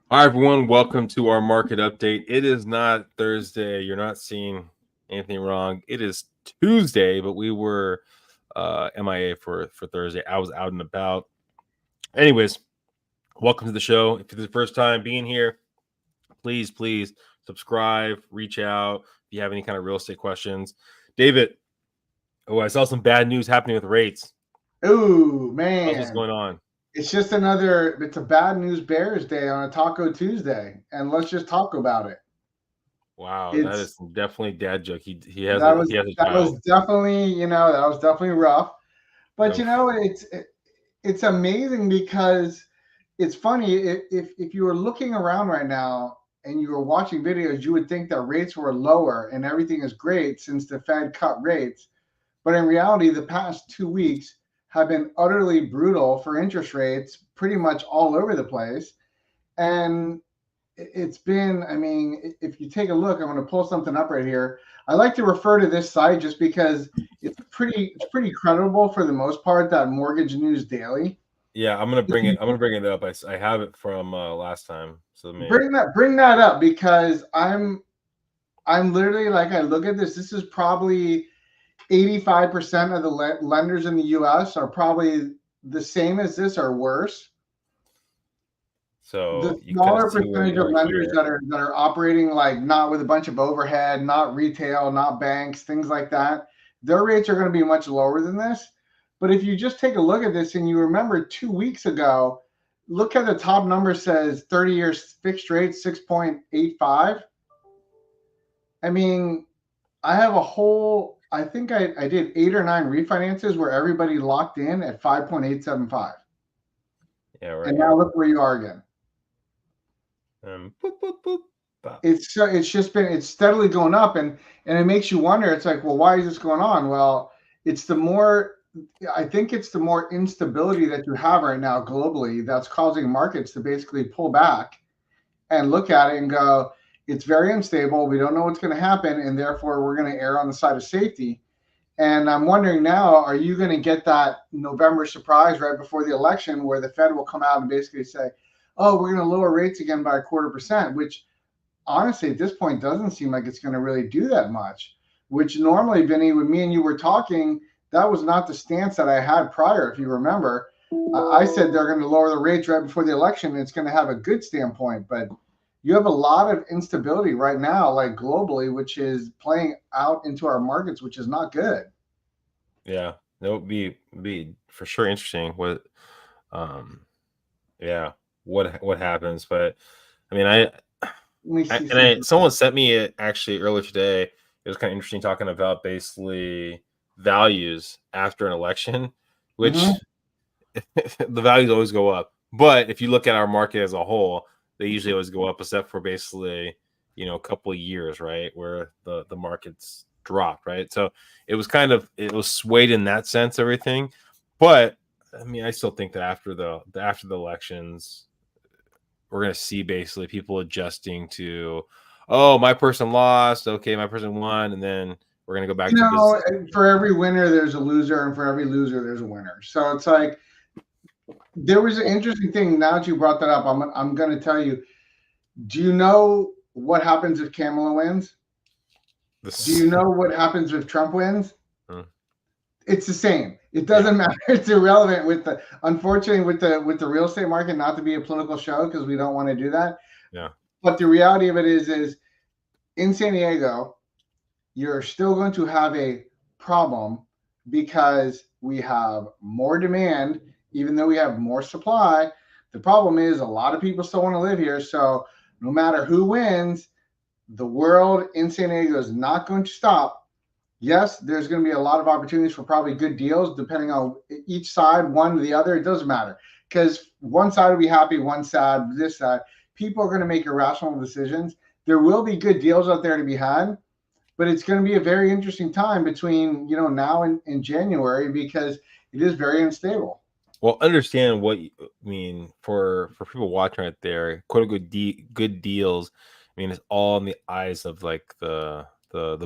Hi, everyone. Welcome to our market update. It is not Thursday. You're not seeing anything wrong. It is Tuesday, but we were MIA for Thursday. I was out and about. Anyways, welcome to the show. If it's the first time being here, please subscribe, reach out if you have any kind of real estate questions. David, I saw some bad news happening with rates. Ooh, man. What's going on? It's a bad news Bears day on a Taco Tuesday, and let's just talk about it. Wow, that is definitely dad joke. He has that a was definitely rough, but it's amazing because it's funny. If you were looking around right now and you were watching videos, you would think that rates were lower and everything is great since the Fed cut rates, but in reality, the past 2 weeks have been utterly brutal for interest rates pretty much all over the place. And it's been, if you take a look, I'm going to pull something up right here. I like to refer to this site just because it's pretty credible for the most part, that Mortgage News Daily. Yeah, I'm gonna bring it up. I have it from last time. So bring that up because I'm literally, like, I look at this. This is probably 85% of the lenders in the U.S. are probably the same as this or worse. So the smaller percentage of lenders that are operating, like, not with a bunch of overhead, not retail, not banks, things like that, their rates are going to be much lower than this. But if you just take a look at this and you remember 2 weeks ago, look at the top number, says 30 years fixed rate 6.85. I mean, I have a whole, I think I did 8 or 9 refinances where everybody locked in at 5.875. Yeah, right. And now look where you are again. Boop, boop, boop. It's steadily going up, and it makes you wonder. It's like, well, why is this going on? Well, I think it's the more instability that you have right now globally that's causing markets to basically pull back and look at it and go, it's very unstable. We don't know what's going to happen, and therefore we're going to err on the side of safety. And I'm wondering now, are you going to get that November surprise right before the election where the Fed will come out and basically say, oh, we're going to lower rates again by 0.25%, which honestly at this point doesn't seem like it's going to really do that much, which normally, Vinnie, when me and you were talking, that was not the stance that I had prior. If you remember, I said they're going to lower the rates right before the election, and it's going to have a good standpoint. But you have a lot of instability right now, like globally, which is playing out into our markets, which is not good. Yeah, that would be for sure interesting. What happens? But I mean, someone sent me it actually earlier today. It was kind of interesting talking about basically values after an election, which the values always go up. But if you look at our market as a whole, they usually always go up, except for basically, a couple of years, right, where the market's dropped, right? So it was swayed in that sense, everything. But I mean, I still think that after the elections, we're going to see basically people adjusting to, oh, my person lost, okay, my person won, and then we're going to go back to business. For every winner there's a loser, and for every loser there's a winner. So it's like, there was an interesting thing. Now that you brought that up, I'm going to tell you, do you know what happens if Kamala wins? Do you know what happens if Trump wins? It's the same. It doesn't matter. It's irrelevant unfortunately with the real estate market, not to be a political show because we don't want to do that. Yeah. But the reality of it is in San Diego, you're still going to have a problem because we have more demand, even though we have more supply. The problem is a lot of people still want to live here. So no matter who wins, the world in San Diego is not going to stop. Yes, there's going to be a lot of opportunities for probably good deals, depending on each side, one or the other. It doesn't matter because one side will be happy, one side, this side. People are going to make irrational decisions. There will be good deals out there to be had, but it's going to be a very interesting time between now and January because it is very unstable. Well, understand what I mean for people watching right there, quote unquote good deals. I mean, it's all in the eyes of like the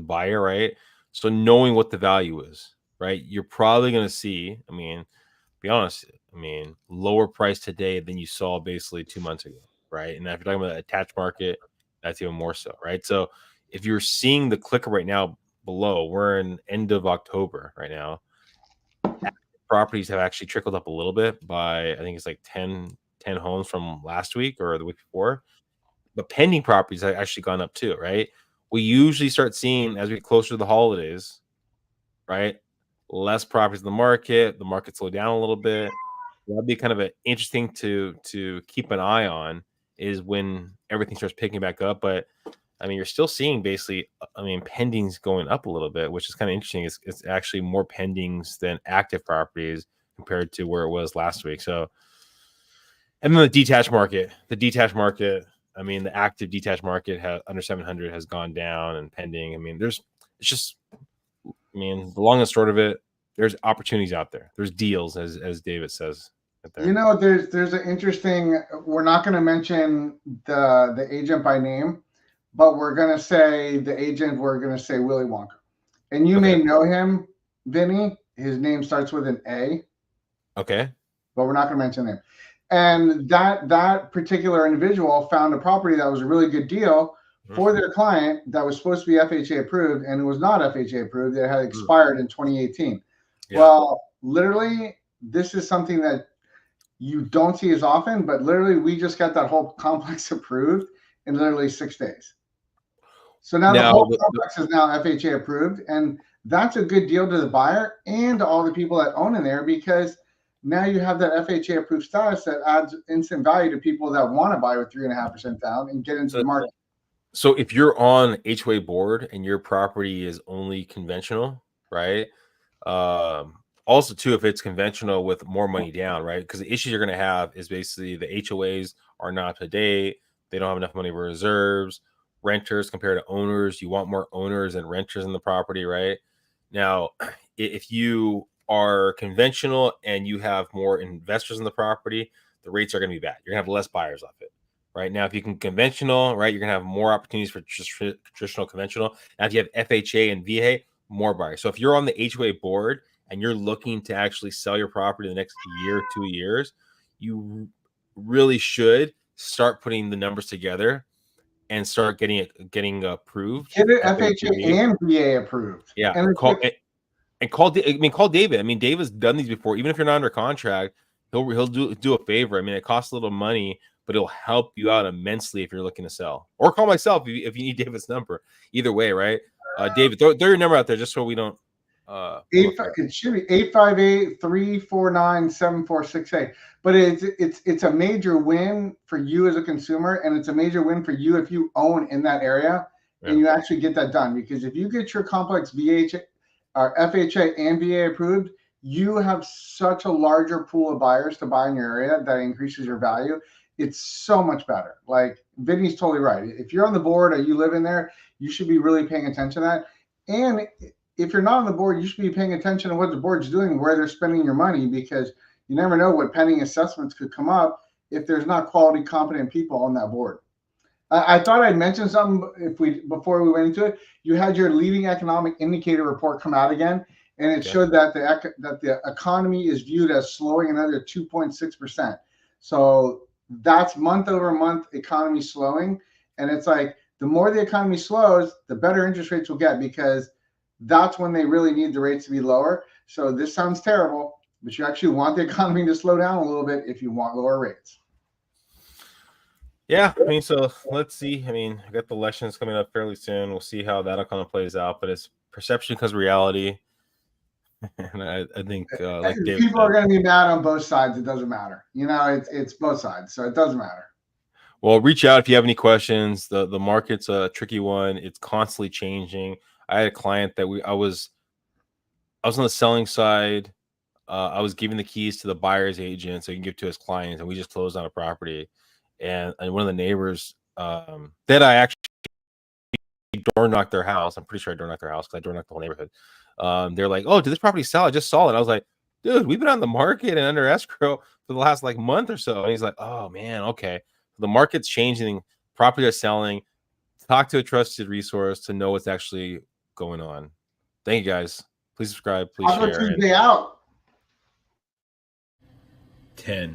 buyer, right? So knowing what the value is, right? You're probably going to see. I mean, be honest. I mean, lower price today than you saw basically 2 months ago, right? And if you're talking about the attached market, that's even more so, right? So if you're seeing the clicker right now below, we're in end of October right now. Properties have actually trickled up a little bit by, I think it's like 10 homes from last week or the week before. But pending properties have actually gone up too, right? We usually start seeing as we get closer to the holidays, right? Less properties in the market slow down a little bit. That'd be kind of an interesting to keep an eye on, is when everything starts picking back up. But I mean, you're still seeing basically, I mean, pendings going up a little bit, which is kind of interesting. It's actually more pendings than active properties compared to where it was last week. So, and then the detached market, I mean, the active detached market under 700 has gone down, and pending. I mean, it's just, I mean, the long and short of it, there's opportunities out there. There's deals, as David says. You know, there's an interesting. We're not going to mention the agent by name, but we're going to say the agent. We're going to say Willy Wonka, and you may know him, Vinnie. His name starts with an A. Okay. But we're not going to mention him. And that particular individual found a property that was a really good deal for their client that was supposed to be FHA approved, and it was not FHA approved. It had expired in 2018. Yeah. Well, literally, this is something that you don't see as often, but literally we just got that whole complex approved in literally 6 days. So now the whole complex is now FHA approved, and that's a good deal to the buyer and to all the people that own in there, because now you have that FHA approved status that adds instant value to people that want to buy with 3.5% down and get into the market. So if you're on HOA board and your property is only conventional, right? Also, too, if it's conventional with more money down, right? Because the issue you're going to have is basically the HOAs are not up to date. They don't have enough money for reserves. Renters compared to owners, you want more owners and renters in the property, right? Now, if you are conventional and you have more investors in the property, the rates are going to be bad. You're going to have less buyers of it. Right now, if you can conventional, right, you're going to have more opportunities for just traditional conventional. Now, if you have FHA and VA, more buyers. So if you're on the HOA board and you're looking to actually sell your property in the next year, 2 years, you really should start putting the numbers together and start getting approved. Get it FHA and VA approved. Yeah, call David. I mean, David's done these before. Even if you're not under contract, he'll do a favor. I mean, it costs a little money, but it'll help you out immensely if you're looking to sell. Or call myself if you need David's number. Either way, right? David, throw your number out there just so we don't. It should be 858-349-7468. But it's a major win for you as a consumer, and it's a major win for you if you own in that area and you actually get that done. Because if you get your complex FHA and VA approved, you have such a larger pool of buyers to buy in your area that increases your value. It's so much better. Like Vinny's totally right. If you're on the board or you live in there, you should be really paying attention to that. And if you're not on the board, you should be paying attention to what the board's doing, where they're spending your money, because you never know what pending assessments could come up if there's not quality, competent people on that board. I thought I'd mention something before we went into it. You had your leading economic indicator report come out again, and it showed that the economy is viewed as slowing another 2.6%. So that's month over month economy slowing, and it's like the more the economy slows, the better interest rates will get, because that's when they really need the rates to be lower. So this sounds terrible, but you actually want the economy to slow down a little bit if you want lower rates. Yeah, I mean, so let's see. I mean, I got the elections coming up fairly soon. We'll see how that kind of plays out, but it's perception because reality. And I think like David people are going to be mad on both sides. It doesn't matter. You know, it's both sides, so it doesn't matter. Well, reach out if you have any questions. The market's a tricky one. It's constantly changing. I had a client that I was on the selling side. I was giving the keys to the buyer's agent so he can give to his clients, and we just closed on a property. And one of the neighbors that I actually door knocked their house. I'm pretty sure I door knocked their house because I door knocked the whole neighborhood. They're like, "Oh, did this property sell? I just saw it." I was like, "Dude, we've been on the market and under escrow for the last like month or so." And he's like, "Oh man, okay." The market's changing. Properties are selling. Talk to a trusted resource to know what's actually going on. Thank you guys. Please subscribe. Please share. Tuesday out. 10.